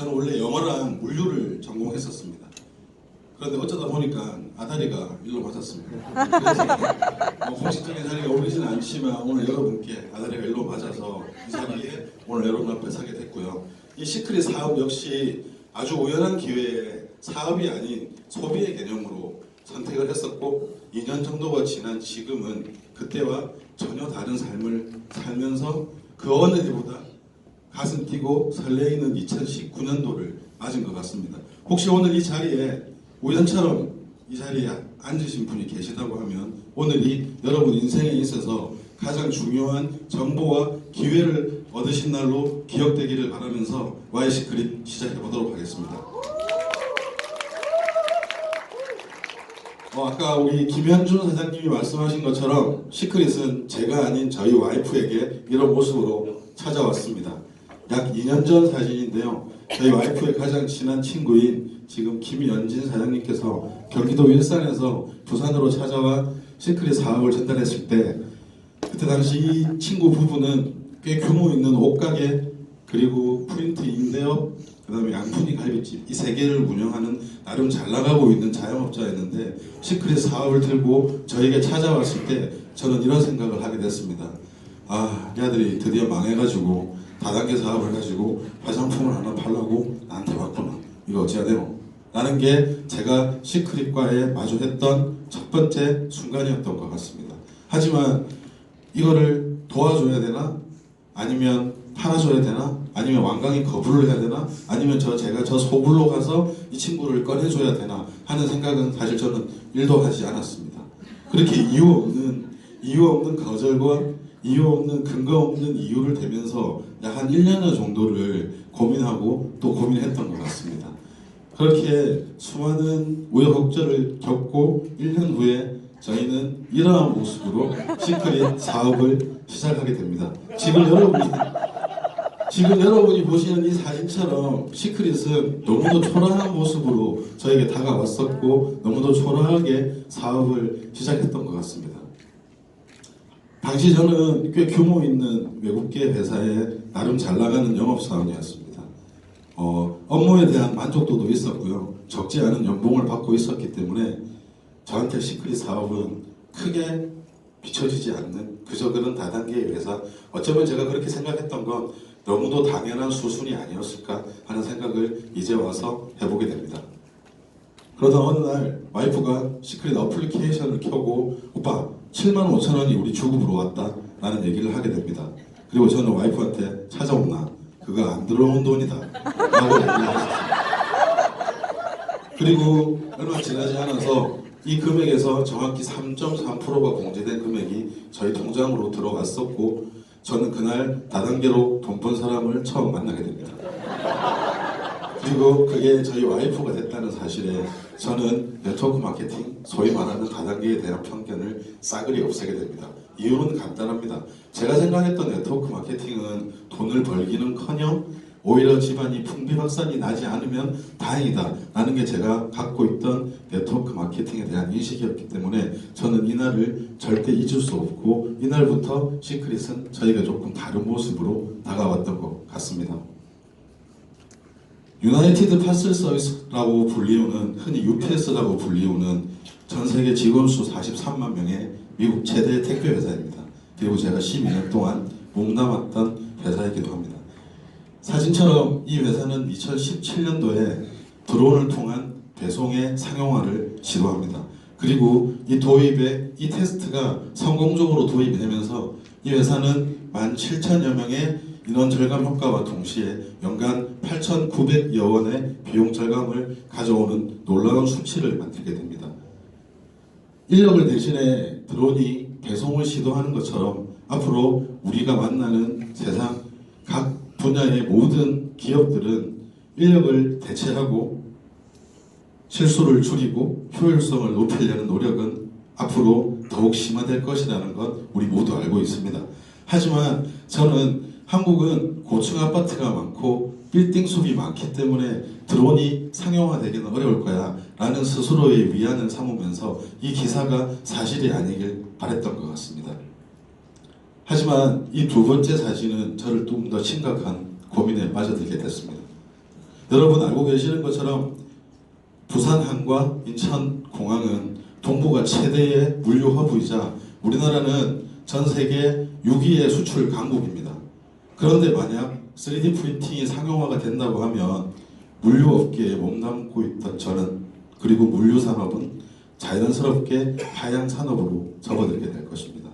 저는 원래 영어랑 물류를 전공했었습니다. 그런데 어쩌다 보니까 아다리가 일로 맞았습니다. 그래서 공식적인 자리에 어울리지는 않지만 오늘 여러분께 아다리가 일로 맞아서 이 자리에 오늘 여러분 앞에 서게 됐고요. 이 시크릿 사업 역시 아주 우연한 기회에 사업이 아닌 소비의 개념으로 선택을 했었고 2년 정도가 지난 지금은 그때와 전혀 다른 삶을 살면서 그 어느 해보다 가슴 뛰고 설레이는 2019년도를 맞은 것 같습니다. 혹시 오늘 이 자리에 우연처럼 이 자리에 앉으신 분이 계시다고 하면 오늘이 여러분 인생에 있어서 가장 중요한 정보와 기회를 얻으신 날로 기억되기를 바라면서 Y시크릿 시작해 보도록 하겠습니다. 아까 우리 김현준 사장님이 말씀하신 것처럼 시크릿은 제가 아닌 저희 와이프에게 이런 모습으로 찾아왔습니다. 약 2년 전 사진인데요. 저희 와이프의 가장 친한 친구인 지금 김연진 사장님께서 경기도 일산에서 부산으로 찾아와 시크릿 사업을 전달했을 때 그때 당시 이 친구 부부는 꽤 규모 있는 옷가게 그리고 프린트 임대업 그 다음에 양푼이 갈비집 이 세 개를 운영하는 나름 잘 나가고 있는 자영업자였는데 시크릿 사업을 들고 저에게 찾아왔을 때 저는 이런 생각을 하게 됐습니다. 아, 이 아들이 드디어 망해가지고 다단계 사업을 가지고 화장품을 하나 팔라고 나한테 왔구나. 이거 어찌해야 되노? 라는 게 제가 시크릿과에 마주했던 첫 번째 순간이었던 것 같습니다. 하지만 이거를 도와줘야 되나? 아니면 팔아줘야 되나? 아니면 완강히 거부를 해야 되나? 아니면 제가 저 소굴로 가서 이 친구를 꺼내줘야 되나? 하는 생각은 사실 저는 1도 하지 않았습니다. 그렇게 이유 없는 거절과 이유 없는 근거 없는 이유를 대면서 약 한 1년 정도를 고민하고 또 고민했던 것 같습니다. 그렇게 수많은 우여곡절을 겪고 1년 후에 저희는 이러한 모습으로 시크릿 사업을 시작하게 됩니다. 지금 여러분이 보시는 이 사진처럼 시크릿은 너무도 초라한 모습으로 저에게 다가왔었고 너무도 초라하게 사업을 시작했던 것 같습니다. 당시 저는 꽤 규모 있는 외국계 회사에 나름 잘 나가는 영업사원이었습니다. 업무에 대한 만족도도 있었고요. 적지 않은 연봉을 받고 있었기 때문에 저한테 시크릿 사업은 크게 비춰지지 않는 그저 그런 다단계의 회사 어쩌면 제가 그렇게 생각했던 건 너무도 당연한 수순이 아니었을까 하는 생각을 이제 와서 해보게 됩니다. 그러다 어느 날 와이프가 시크릿 어플리케이션을 켜고 오빠 75,000원이 우리 주급으로 왔다 라는 얘기를 하게 됩니다. 그리고 저는 와이프한테 찾아온나 그거 안 들어온 돈이다 라고 얘기를 했습니다. 그리고 얼마 지나지 않아서 이 금액에서 정확히 3.3%가 공제된 금액이 저희 통장으로 들어왔었고 저는 그날 다단계로 돈 번 사람을 처음 만나게 됩니다. 그리고 그게 저희 와이프가 됐다는 사실에 저는 네트워크 마케팅, 소위 말하는 다단계에 대한 편견을 싸그리 없애게 됩니다. 이유는 간단합니다. 제가 생각했던 네트워크 마케팅은 돈을 벌기는커녕 오히려 집안이 풍비박산이 나지 않으면 다행이다 라는 게 제가 갖고 있던 네트워크 마케팅에 대한 인식이었기 때문에 저는 이날을 절대 잊을 수 없고 이날부터 시크릿은 저희가 조금 다른 모습으로 다가왔던 것 같습니다. 유나이티드 파슬 서비스라고 불리우는 흔히 UPS라고 불리우는 전 세계 직원 수 43만 명의 미국 최대 택배 회사입니다. 그리고 제가 12년 동안 몸담았던 회사이기도 합니다. 사진처럼 이 회사는 2017년도에 드론을 통한 배송의 상용화를 시도합니다. 그리고 이 테스트가 성공적으로 도입이 되면서 이 회사는 17,000여 명의 인원 절감 효과와 동시에 연간 8,900여 원의 비용 절감을 가져오는 놀라운 수치를 만들게 됩니다. 인력을 대신해 드론이 배송을 시도하는 것처럼 앞으로 우리가 만나는 세상 각 분야의 모든 기업들은 인력을 대체하고 실수를 줄이고 효율성을 높이려는 노력은 앞으로 더욱 심화될 것이라는 것 우리 모두 알고 있습니다. 하지만 저는 한국은 고층 아파트가 많고 빌딩 숲이 많기 때문에 드론이 상용화되기는 어려울 거야 라는 스스로의 위안을 삼으면서 이 기사가 사실이 아니길 바랬던 것 같습니다. 하지만 이 두 번째 사진은 저를 좀 더 심각한 고민에 빠져들게 됐습니다. 여러분 알고 계시는 것처럼 부산항과 인천공항은 동북아 최대의 물류 허브이자 우리나라는 전 세계 6위의 수출 강국입니다. 그런데 만약 3D 프린팅이 상용화가 된다고 하면 물류업계에 몸담고 있던 저는, 그리고 물류산업은 자연스럽게 하향 산업으로 접어들게 될 것입니다.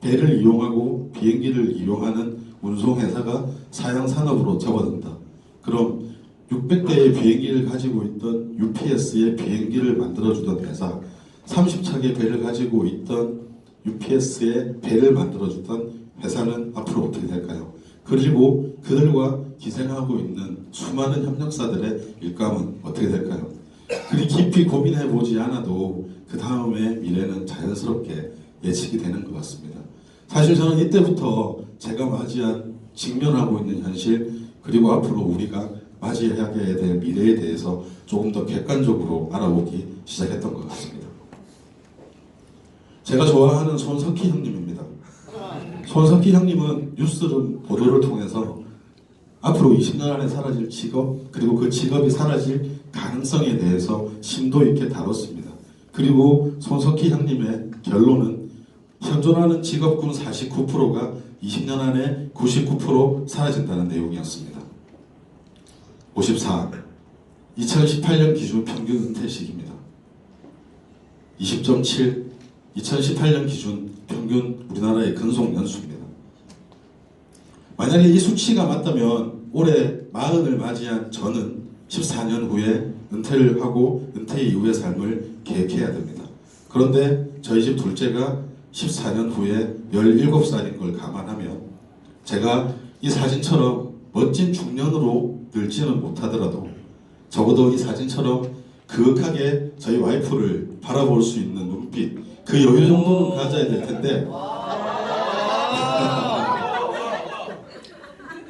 배를 이용하고 비행기를 이용하는 운송회사가 사양 산업으로 접어든다. 그럼 600대의 비행기를 가지고 있던 UPS의 비행기를 만들어주던 회사, 30척의 배를 가지고 있던 UPS의 배를 만들어주던 회사는 앞으로 어떻게 될까요? 그리고 그들과 기생하고 있는 수많은 협력사들의 일감은 어떻게 될까요? 그리 깊이 고민해보지 않아도 그 다음의 미래는 자연스럽게 예측이 되는 것 같습니다. 사실 저는 이때부터 제가 맞이한 직면하고 있는 현실, 그리고 앞으로 우리가 맞이하게 될 미래에 대해서 조금 더 객관적으로 알아보기 시작했던 것 같습니다. 제가 좋아하는 손석희 형님입니다. 손석희 형님은 뉴스룸 보도를 통해서 앞으로 20년 안에 사라질 직업, 그리고 그 직업이 사라질 가능성에 대해서 심도 있게 다뤘습니다. 그리고 손석희 형님의 결론은 현존하는 직업군 49%가 20년 안에 99% 사라진다는 내용이었습니다. 54. 2018년 기준 평균 은퇴 시기입니다. 20.7. 2018년 기준 평균 우리나라의 근속 연수입니다. 만약에 이 수치가 맞다면 올해 40을 맞이한 저는 14년 후에 은퇴를 하고 은퇴 이후의 삶을 계획해야 됩니다. 그런데 저희 집 둘째가 14년 후에 17살인 걸 감안하면 제가 이 사진처럼 멋진 중년으로 늙지는 못하더라도 적어도 이 사진처럼 그윽하게 저희 와이프를 바라볼 수 있는 눈빛, 그 여유 정도는 가져야 될 텐데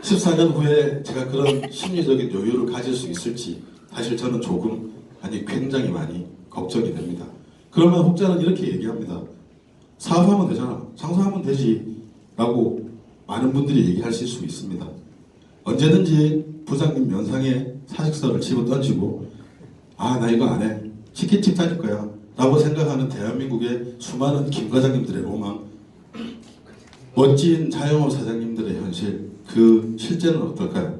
14년 후에 제가 그런 심리적인 여유를 가질 수 있을지 사실 저는 조금, 아니 굉장히 많이 걱정이 됩니다. 그러면 혹자는 이렇게 얘기합니다. 사업하면 되잖아, 장사하면 되지 라고 많은 분들이 얘기하실 수 있습니다. 언제든지 부장님 면상에 사직서를 집어 던지고 아 나 이거 안 해, 치킨집 다닐 거야 라고 생각하는 대한민국의 수많은 김 과장님들의 로망, 멋진 자영업 사장님들의 현실, 그 실제는 어떨까요?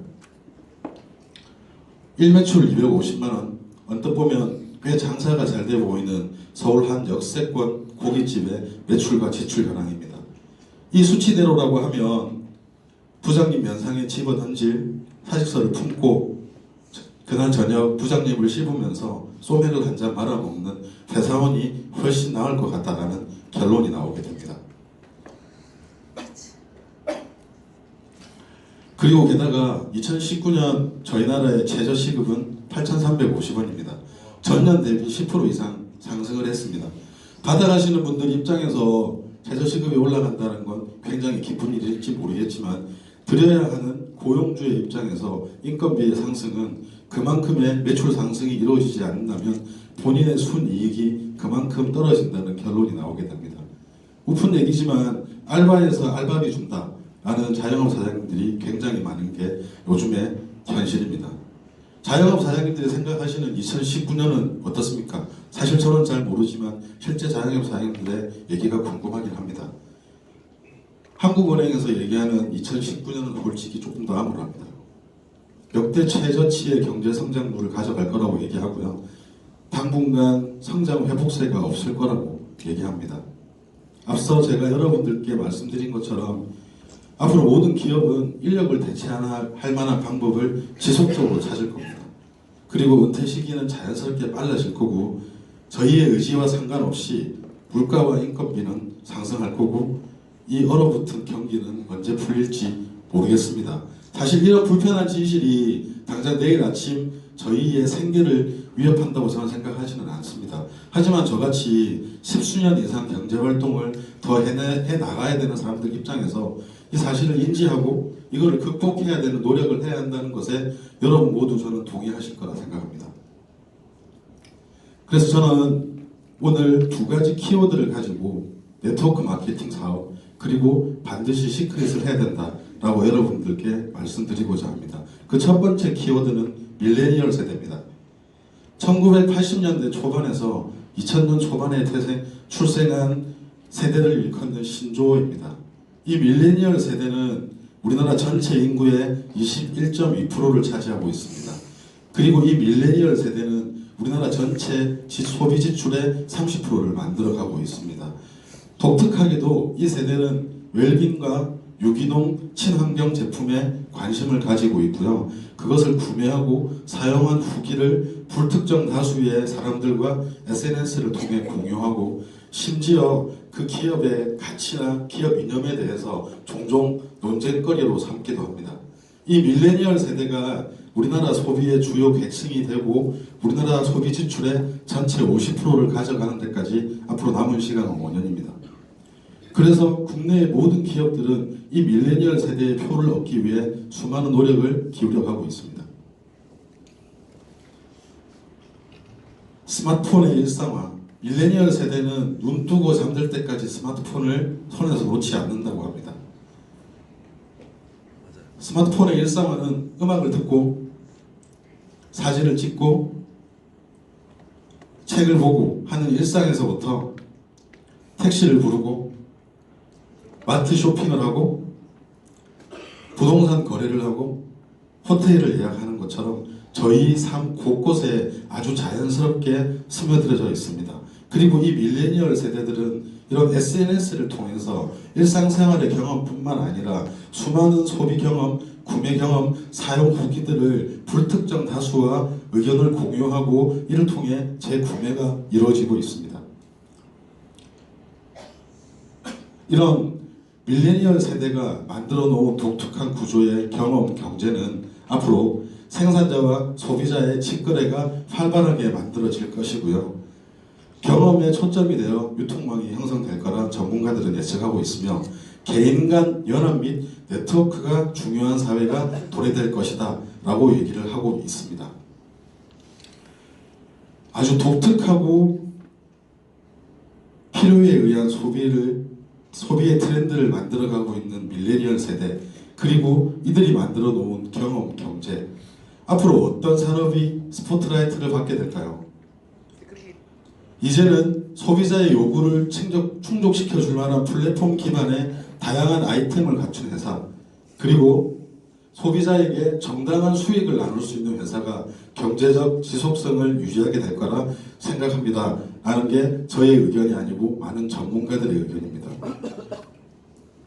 1매출 250만원, 언뜻 보면 꽤 장사가 잘 돼 보이는 서울 한 역세권 고깃집의 매출과 지출 현황입니다. 이 수치대로라고 하면 부장님 면상에 집어던질 사직서를 품고 그날 저녁 부장님을 씹으면서 소맥을 한 잔 말아먹는 회사원이 훨씬 나을 것 같다라는 결론이 나오게 됩니다. 그리고 게다가 2019년 저희 나라의 최저시급은 8,350원입니다. 전년 대비 10% 이상 상승을 했습니다. 받아가시는 분들 입장에서 최저시급이 올라간다는 건 굉장히 기쁜 일일지 모르겠지만 드려야 하는 고용주의 입장에서 인건비의 상승은 그만큼의 매출 상승이 이루어지지 않는다면 본인의 순이익이 그만큼 떨어진다는 결론이 나오게 됩니다. 우픈 얘기지만 알바에서 알바비 준다 라는 자영업 사장님들이 굉장히 많은 게 요즘의 현실입니다. 자영업 사장님들이 생각하시는 2019년은 어떻습니까? 사실 저는 잘 모르지만 실제 자영업 사장님들의 얘기가 궁금하긴 합니다. 한국은행에서 얘기하는 2019년은 솔직히 조금 더 암울합니다. 역대 최저치의 경제 성장률을 가져갈 거라고 얘기하고요. 당분간 성장 회복세가 없을 거라고 얘기합니다. 앞서 제가 여러분들께 말씀드린 것처럼 앞으로 모든 기업은 인력을 대체할 만한 방법을 지속적으로 찾을 겁니다. 그리고 은퇴 시기는 자연스럽게 빨라질 거고 저희의 의지와 상관없이 물가와 인건비는 상승할 거고 이 얼어붙은 경기는 언제 풀릴지 모르겠습니다. 사실 이런 불편한 진실이 당장 내일 아침 저희의 생계를 위협한다고 저는 생각하지는 않습니다. 하지만 저같이 십수년 이상 경제활동을 더 해나가야 되는 사람들 입장에서 이 사실을 인지하고 이거를 극복해야 되는 노력을 해야 한다는 것에 여러분 모두 저는 동의하실 거라 생각합니다. 그래서 저는 오늘 두 가지 키워드를 가지고 네트워크 마케팅 사업 그리고 반드시 시크릿을 해야 된다 라고 여러분들께 말씀드리고자 합니다. 그 첫 번째 키워드는 밀레니얼 세대입니다. 1980년대 초반에서 2000년 초반에 출생한 세대를 일컫는 신조어입니다. 이 밀레니얼 세대는 우리나라 전체 인구의 21.2%를 차지하고 있습니다. 그리고 이 밀레니얼 세대는 우리나라 전체 소비 지출의 30%를 만들어가고 있습니다. 독특하게도 이 세대는 웰빙과 유기농 친환경 제품에 관심을 가지고 있고요. 그것을 구매하고 사용한 후기를 불특정 다수의 사람들과 SNS를 통해 공유하고 심지어 그 기업의 가치나 기업 이념에 대해서 종종 논쟁거리로 삼기도 합니다. 이 밀레니얼 세대가 우리나라 소비의 주요 계층이 되고 우리나라 소비 지출의 전체 50%를 가져가는 데까지 앞으로 남은 시간은 5년입니다. 그래서 국내의 모든 기업들은 이 밀레니얼 세대의 표를 얻기 위해 수많은 노력을 기울여가고 있습니다. 스마트폰의 일상화. 밀레니얼 세대는 눈 뜨고 잠들 때까지 스마트폰을 손에서 놓지 않는다고 합니다. 스마트폰의 일상화는 음악을 듣고 사진을 찍고 책을 보고 하는 일상에서부터 택시를 부르고 마트 쇼핑을 하고 부동산 거래를 하고 호텔을 예약하는 것처럼 저희 삶 곳곳에 아주 자연스럽게 스며들어져 있습니다. 그리고 이 밀레니얼 세대들은 이런 SNS를 통해서 일상생활의 경험뿐만 아니라 수많은 소비 경험, 구매 경험, 사용 후기들을 불특정 다수와 의견을 공유하고 이를 통해 재구매가 이루어지고 있습니다. 이런 밀레니얼 세대가 만들어 놓은 독특한 구조의 경험 경제는 앞으로 생산자와 소비자의 직거래가 활발하게 만들어질 것이고요. 경험에 초점이 되어 유통망이 형성될 거라 전문가들은 예측하고 있으며 개인 간 연합 및 네트워크가 중요한 사회가 도래될 것이다 라고 얘기를 하고 있습니다. 아주 독특하고 필요에 의한 소비의 트렌드를 만들어가고 있는 밀레니얼 세대, 그리고 이들이 만들어 놓은 경험 경제, 앞으로 어떤 산업이 스포트라이트를 받게 될까요? 이제는 소비자의 요구를 충족시켜 줄 만한 플랫폼 기반의 다양한 아이템을 갖춘 회사, 그리고 소비자에게 정당한 수익을 나눌 수 있는 회사가 경제적 지속성을 유지하게 될 거라 생각합니다. 라는 게 저의 의견이 아니고 많은 전문가들의 의견입니다.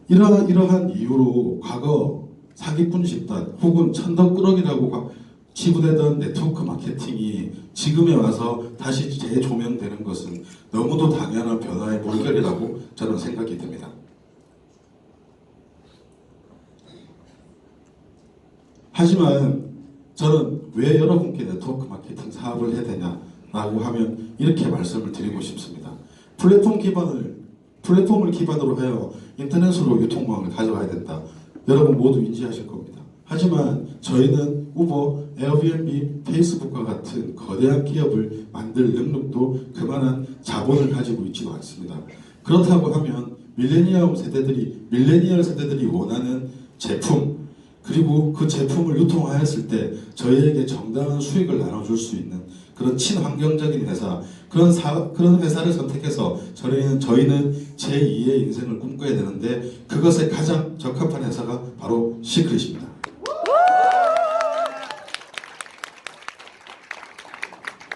이러한 이유로 과거 사기꾼 집단 혹은 천덕꾸러기라고 치부되던 네트워크 마케팅이 지금에 와서 다시 재조명되는 것은 너무도 당연한 변화의 물결이라고 저는 생각이 듭니다. 하지만 저는 왜 여러분께 네트워크 마케팅 사업을 해야 되냐라고 하면 이렇게 말씀을 드리고 싶습니다. 플랫폼을 기반으로 하여 인터넷으로 유통망을 가져가야 된다. 여러분 모두 인지하실 겁니다. 하지만 저희는 우버, 에어비앤비, 페이스북과 같은 거대한 기업을 만들 능력도 그만한 자본을 가지고 있지도 않습니다. 그렇다고 하면 밀레니얼 세대들이 원하는 제품, 그리고 그 제품을 유통하였을 때 저희에게 정당한 수익을 나눠줄 수 있는 그런 친환경적인 회사, 그런 회사를 선택해서 저희는 제2의 인생을 꿈꿔야 되는데 그것에 가장 적합한 회사가 바로 시크릿입니다.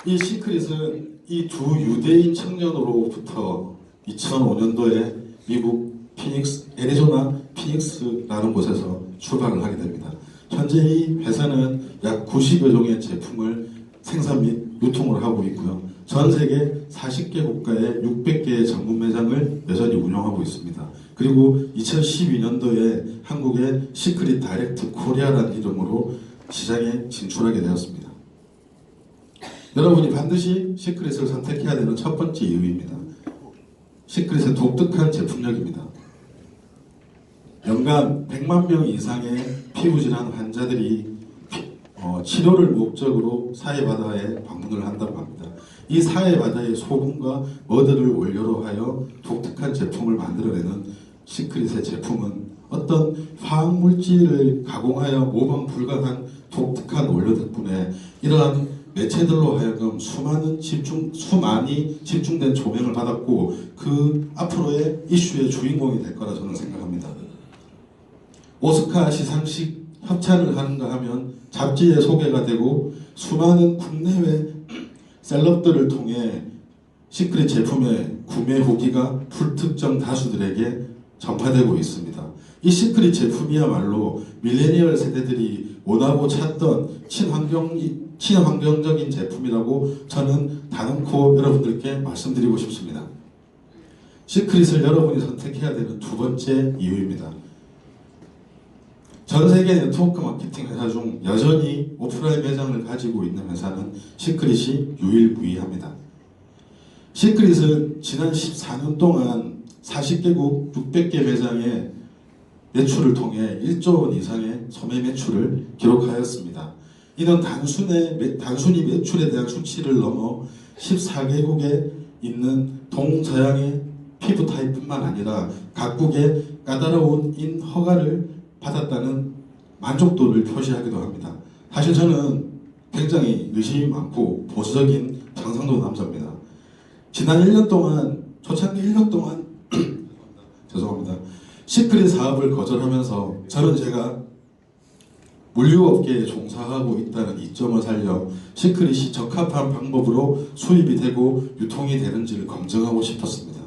이 시크릿은 이 두 유대인 청년으로부터 2005년도에 미국 애리조나 피닉스라는 곳에서 출발을 하게 됩니다. 현재 이 회사는 약 90여 종의 제품을 생산 및 유통을 하고 있고요. 전 세계 40개 국가에 600개의 전문 매장을 여전히 운영하고 있습니다. 그리고 2012년도에 한국의 시크릿 다이렉트 코리아라는 이름으로 시장에 진출하게 되었습니다. 여러분이 반드시 시크릿을 선택해야 되는 첫 번째 이유입니다. 시크릿의 독특한 제품력입니다. 연간 100만 명 이상의 피부질환 환자들이 치료를 목적으로 사해바다에 방문을 한다고 합니다. 이 사해바다의 소금과 머드를 원료로 하여 독특한 제품을 만들어내는 시크릿의 제품은 어떤 화학물질을 가공하여 모방 불가한 독특한 원료 덕분에 이러한 매체들로 하여금 수많이 집중된 조명을 받았고 그 앞으로의 이슈의 주인공이 될 거라 저는 생각합니다. 오스카 시상식 협찬을 하는가 하면 잡지에 소개가 되고 수많은 국내외 셀럽들을 통해 시크릿 제품의 구매 후기가 불특정 다수들에게 전파되고 있습니다. 이 시크릿 제품이야말로 밀레니얼 세대들이 원하고 찾던 친환경적인 제품이라고 저는 단언코 여러분들께 말씀드리고 싶습니다. 시크릿을 여러분이 선택해야 되는 두 번째 이유입니다. 전 세계 네트워크 마케팅 회사 중 여전히 오프라인 매장을 가지고 있는 회사는 시크릿이 유일무이합니다. 시크릿은 지난 14년 동안 40개국 600개 매장의 매출을 통해 1조 원 이상의 소매 매출을 기록하였습니다. 이는 단순히 매출에 대한 수치를 넘어 14개국에 있는 동서양의 피부 타입뿐만 아니라 각국의 까다로운 인허가를 받았다는 만족도를 표시하기도 합니다. 사실 저는 굉장히 의심이 많고 보수적인 경상도 남자입니다. 지난 1년 동안, 초창기 1년 동안 죄송합니다. 시크릿 사업을 거절하면서 저는 제가 물류업계에 종사하고 있다는 이점을 살려 시크릿이 적합한 방법으로 수입이 되고 유통이 되는지를 검증하고 싶었습니다.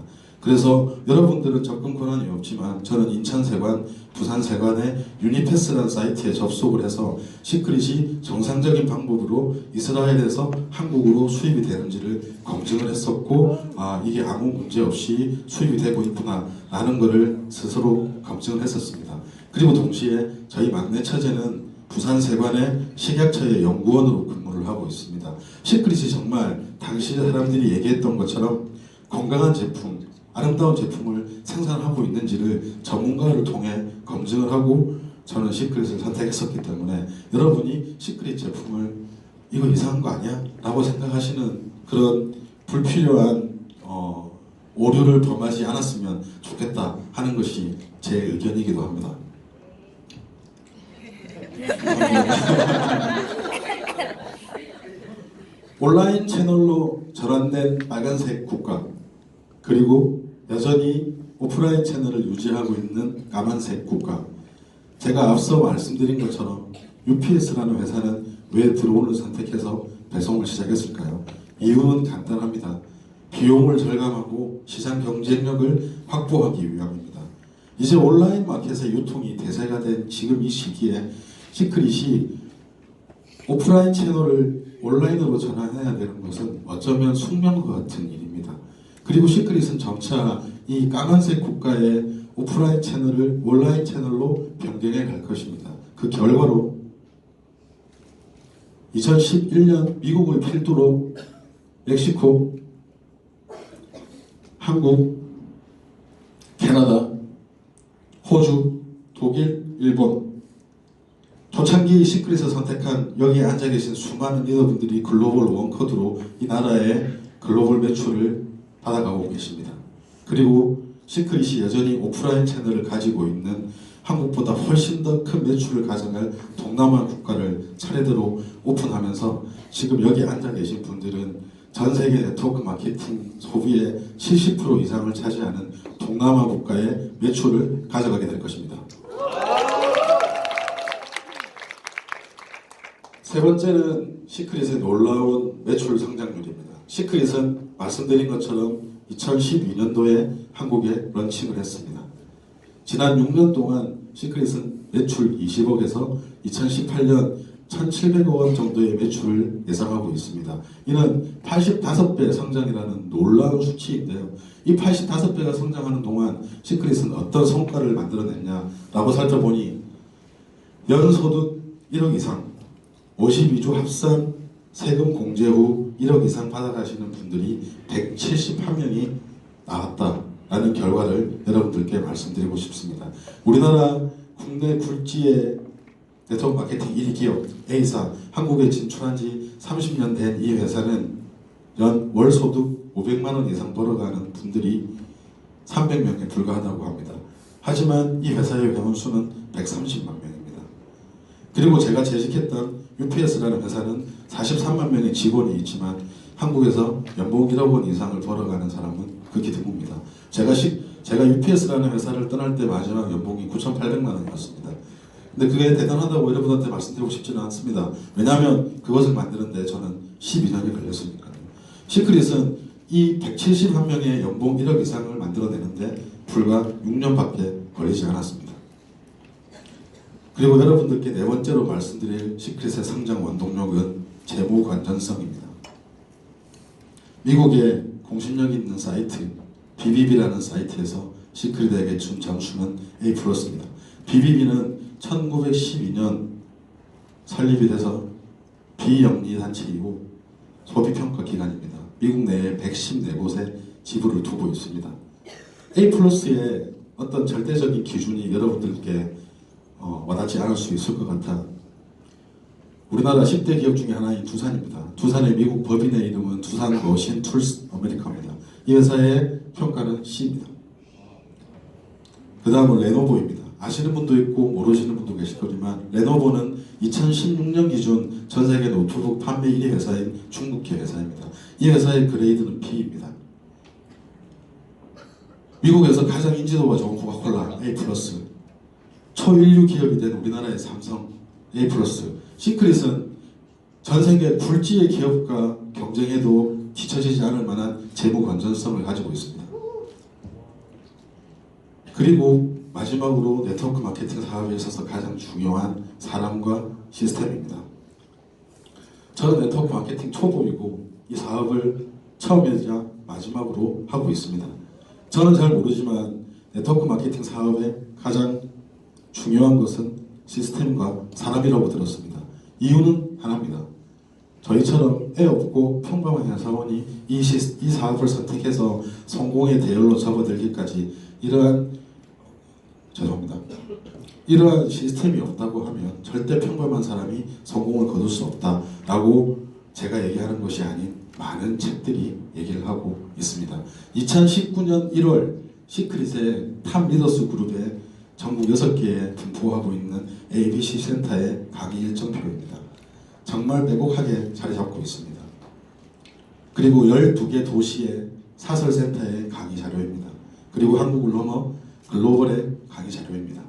그래서 여러분들은 접근 권한이 없지만 저는 인천세관, 부산세관의 유니패스라는 사이트에 접속을 해서 시크릿이 정상적인 방법으로 이스라엘에서 한국으로 수입이 되는지를 검증을 했었고 이게 아무 문제 없이 수입이 되고 있구나 라는 것을 스스로 검증을 했었습니다. 그리고 동시에 저희 막내 처제는 부산세관의 식약처의 연구원으로 근무를 하고 있습니다. 시크릿이 정말 당시 사람들이 얘기했던 것처럼 건강한 제품, 아름다운 제품을 생산하고 있는지를 전문가를 통해 검증을 하고 저는 시크릿을 선택했었기 때문에 여러분이 시크릿 제품을 이거 이상한 거 아니야? 라고 생각하시는 그런 불필요한 오류를 범하지 않았으면 좋겠다 하는 것이 제 의견이기도 합니다. 온라인 채널로 전환된 빨간색 국가, 그리고 여전히 오프라인 채널을 유지하고 있는 까만색 국가. 제가 앞서 말씀드린 것처럼 UPS라는 회사는 왜 드론을 선택해서 배송을 시작했을까요? 이유는 간단합니다. 비용을 절감하고 시장 경쟁력을 확보하기 위함입니다. 이제 온라인 마켓의 유통이 대세가 된 지금 이 시기에 시크릿이 오프라인 채널을 온라인으로 전환해야 되는 것은 어쩌면 숙명과 같은 일입니다. 그리고 시크릿은 점차 이 까만색 국가의 오프라인 채널을 온라인 채널로 변경해 갈 것입니다. 그 결과로 2011년 미국을 필두로 멕시코, 한국, 캐나다, 호주, 독일, 일본 초창기 시크릿을 선택한 여기에 앉아 계신 수많은 리더분들이 글로벌 원커드로 이 나라의 글로벌 매출을 받아가고 계십니다. 그리고 시크릿이 여전히 오프라인 채널을 가지고 있는 한국보다 훨씬 더 큰 매출을 가져갈 동남아 국가를 차례대로 오픈하면서 지금 여기 앉아 계신 분들은 전 세계 네트워크 마케팅 소비의 70% 이상을 차지하는 동남아 국가의 매출을 가져가게 될 것입니다. 세 번째는 시크릿의 놀라운 매출 성장률입니다. 시크릿은 말씀드린 것처럼 2012년도에 한국에 런칭을 했습니다. 지난 6년 동안 시크릿은 매출 20억에서 2018년 1,700억 원 정도의 매출을 예상하고 있습니다. 이는 85배 성장이라는 놀라운 수치인데요. 이 85배가 성장하는 동안 시크릿은 어떤 성과를 만들어냈냐라고 살펴보니 연소득 1억 이상, 52주 합산 세금 공제 후 1억 이상 받아가시는 분들이 171명이 나왔다라는 결과를 여러분들께 말씀드리고 싶습니다. 우리나라 국내 굴지의 네트워크 마케팅 1위 기업 A사, 한국에 진출한 지 30년 된 이 회사는 연 월소득 500만 원 이상 벌어가는 분들이 300명에 불과하다고 합니다. 하지만 이 회사의 회원 수는 130만 명입니다. 그리고 제가 재직했던 UPS라는 회사는 43만 명의 직원이 있지만 한국에서 연봉 1억 원 이상을 벌어가는 사람은 극히 드뭅니다. 제가 UPS라는 회사를 떠날 때 마지막 연봉이 9,800만 원이었습니다. 근데 그게 대단하다고 여러분한테 말씀드리고 싶지는 않습니다. 왜냐하면 그것을 만드는데 저는 12년이 걸렸으니까요. 시크릿은 이 171명의 연봉 1억 이상을 만들어내는데 불과 6년밖에 걸리지 않았습니다. 그리고 여러분들께 네 번째로 말씀드릴 시크릿의 성장 원동력은 재무 건전성입니다. 미국의 공신력 있는 사이트 BBB라는 사이트에서 시크릿에게 준 점수는 A+입니다. BBB는 1912년 설립이 돼서 비영리 단체이고 소비평가 기관입니다. 미국 내에 114곳에 지부를 두고 있습니다. A+의 어떤 절대적인 기준이 여러분들께 와닿지 않을 수 있을 것 같아 우리나라 10대 기업 중에 하나인 두산입니다. 두산의 미국 법인의 이름은 두산 머신 툴스 아메리카입니다. 이 회사의 평가는 C입니다. 그 다음은 레노버입니다. 아시는 분도 있고 모르시는 분도 계실 거지만 레노버는 2016년 기준 전 세계 노트북 판매 1위 회사인 중국계 회사입니다. 이 회사의 그레이드는 B입니다. 미국에서 가장 인지도가 좋은 코카콜라 A+, 초인류 기업이 된 우리나라의 삼성 A+, 시크릿은 전 세계 굴지의 기업과 경쟁해도 뒤처지지 않을 만한 재무 건전성을 가지고 있습니다. 그리고 마지막으로 네트워크 마케팅 사업에 있어서 가장 중요한 사람과 시스템입니다. 저는 네트워크 마케팅 초보이고 이 사업을 처음이자 마지막으로 하고 있습니다. 저는 잘 모르지만 네트워크 마케팅 사업의 가장 중요한 것은 시스템과 사람이라고 들었습니다. 이유는 하나입니다. 저희처럼 애 없고 평범한 회사원이 이 사업을 선택해서 성공의 대열로 접어들기까지 이러한 시스템이 없다고 하면 절대 평범한 사람이 성공을 거둘 수 없다라고 제가 얘기하는 것이 아닌 많은 책들이 얘기를 하고 있습니다. 2019년 1월 시크릿의 탑 리더스 그룹에 전국 6개에 분포하고 있는 ABC 센터의 강의 일정표입니다. 정말 빼곡하게 자리 잡고 있습니다. 그리고 12개 도시의 사설센터의 강의 자료입니다. 그리고 한국을 넘어 글로벌의 강의 자료입니다.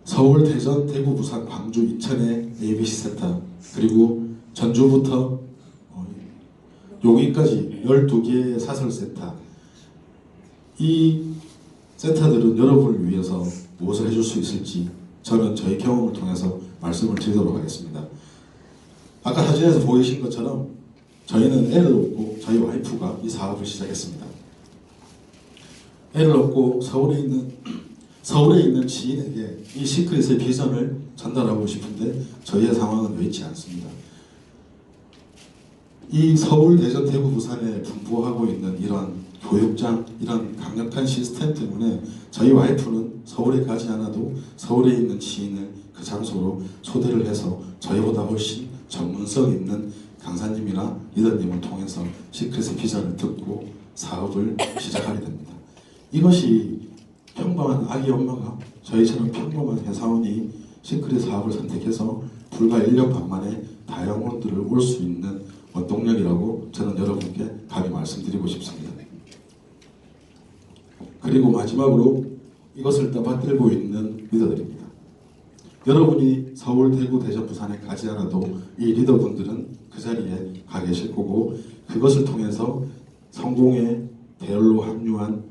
서울, 대전, 대구, 부산, 광주, 인천의 ABC 센터 그리고 전주부터 용인까지 12개의 사설센터 이 센터들은 여러분을 위해서 무엇을 해줄 수 있을지 저는 저희 경험을 통해서 말씀을 드리도록 하겠습니다. 아까 사진에서 보이신 것처럼 저희는 애를 얻고 저희 와이프가 이 사업을 시작했습니다. 애를 얻고 서울에 있는 지인에게 이 시크릿의 비전을 전달하고 싶은데 저희의 상황은 여의치 않습니다. 이 서울, 대전, 대구, 부산에 분포하고 있는 이런 교육장, 이런 강력한 시스템 때문에 저희 와이프는 서울에 가지 않아도 서울에 있는 지인을 그 장소로 초대를 해서 저희보다 훨씬 전문성 있는 강사님이나 리더님을 통해서 시크릿의 비전을 듣고 사업을 시작하게 됩니다. 이것이 평범한 아기 엄마가 저희처럼 평범한 회사원이 시크릿 사업을 선택해서 불과 1년 반 만에 다양한 곳들을 올 수 있는 원동력이라고 저는 여러분께 감히 말씀드리고 싶습니다. 그리고 마지막으로 이것을 떠받들고 있는 리더들입니다. 여러분이 서울, 대구, 대전, 부산에 가지 않아도 이 리더분들은 그 자리에 가 계실 거고 그것을 통해서 성공의 대열로 합류한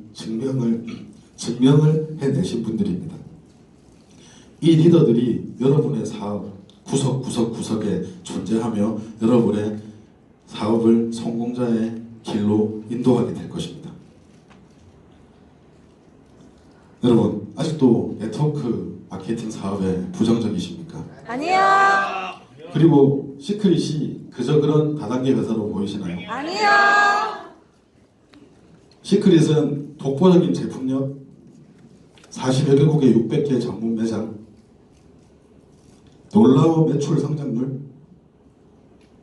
증명을 해내신 분들입니다. 이 리더들이 여러분의 사업 구석구석에 존재하며 여러분의 사업을 성공자의 길로 인도하게 될 것입니다. 여러분 아직도 네트워크 마케팅 사업에 부정적이십니까? 아니요. 그리고 시크릿이 그저 그런 다단계 회사로 보이시나요? 아니요. 시크릿은 독보적인 제품력, 40여 개국에 600개 전문 매장, 놀라운 매출 성장률,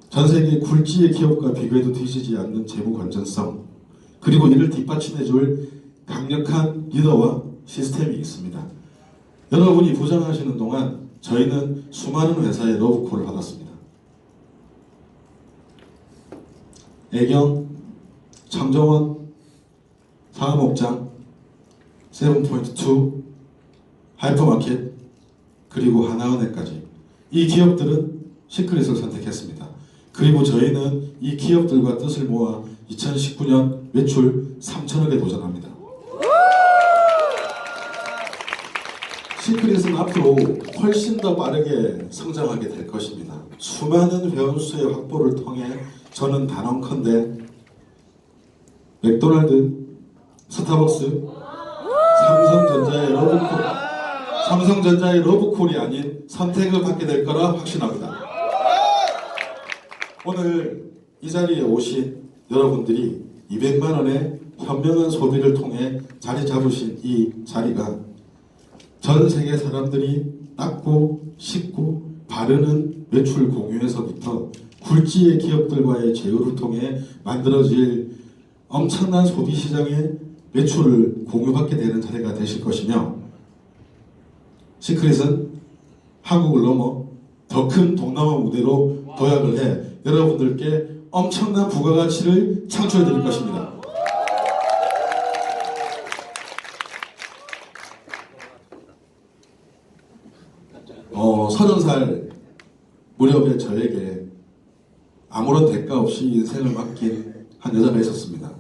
전세계 굴지의 기업과 비교해도 뒤지지 않는 재무 건전성, 그리고 이를 뒷받침해줄 강력한 리더와 시스템이 있습니다. 여러분이 부장하시는 동안 저희는 수많은 회사의 러브콜을 받았습니다. 애경, 청정원, 상암옥장, 세븐포인트2, 하이퍼마켓, 그리고 하나은행까지 이 기업들은 시크릿을 선택했습니다. 그리고 저희는 이 기업들과 뜻을 모아 2019년 매출 3천억에 도전합니다. 시크릿은 앞으로 훨씬 더 빠르게 성장하게 될 것입니다. 수많은 회원수의 확보를 통해 저는 단언컨대 맥도날드, 스타벅스, 삼성전자의 러브콜이 아닌 선택을 받게 될 거라 확신합니다. 오늘 이 자리에 오신 여러분들이 200만 원의 현명한 소비를 통해 자리 잡으신 이 자리가 전 세계 사람들이 닦고 씻고 바르는 매출 공유에서부터 굴지의 기업들과의 제휴를 통해 만들어질 엄청난 소비시장의 매출을 공유받게 되는 자리가 되실 것이며, 시크릿은 한국을 넘어 더 큰 동남아 무대로 도약을 해 여러분들께 엄청난 부가가치를 창출해 드릴 것입니다. 서른 살 무렵에 저에게 아무런 대가 없이 인생을 맡긴 한 여자가 있었습니다.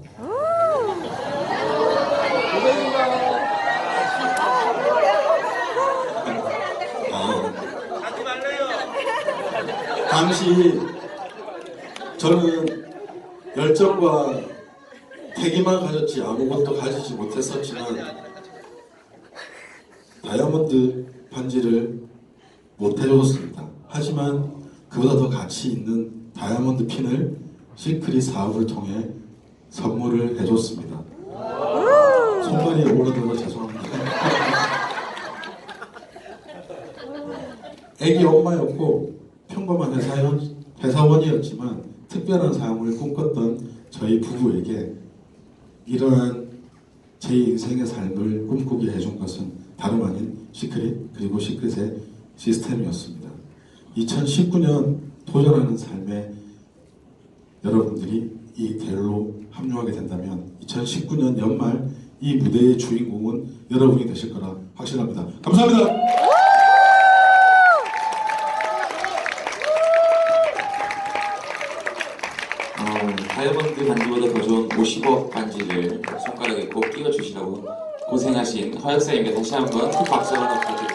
당시 저는 열정과 패기만 가졌지 아무것도 가지지 못했었지만 다이아몬드 반지를 못 해줬습니다. 하지만 그보다 더 가치 있는 다이아몬드 핀을 시크릿 사업을 통해 선물을 해줬습니다. 손발이 오르는 죄송합니다. 애기 엄마였고 평범한 회사원이었지만 특별한 삶을 꿈꿨던 저희 부부에게 이러한 제 인생의 삶을 꿈꾸게 해준 것은 다름 아닌 시크릿, 그리고 시크릿의 시스템이었습니다. 2019년 도전하는 삶에 여러분들이 이 대열로 합류하게 된다면 2019년 연말 이 무대의 주인공은 여러분이 되실 거라 확신합니다. 감사합니다. 다이아몬드 반지보다 더 좋은 50억 반지를 손가락에 꼭 끼워주시라고 고생하신 허 역사님께 다시 한번 큰 박수 한번 부탁드립니다.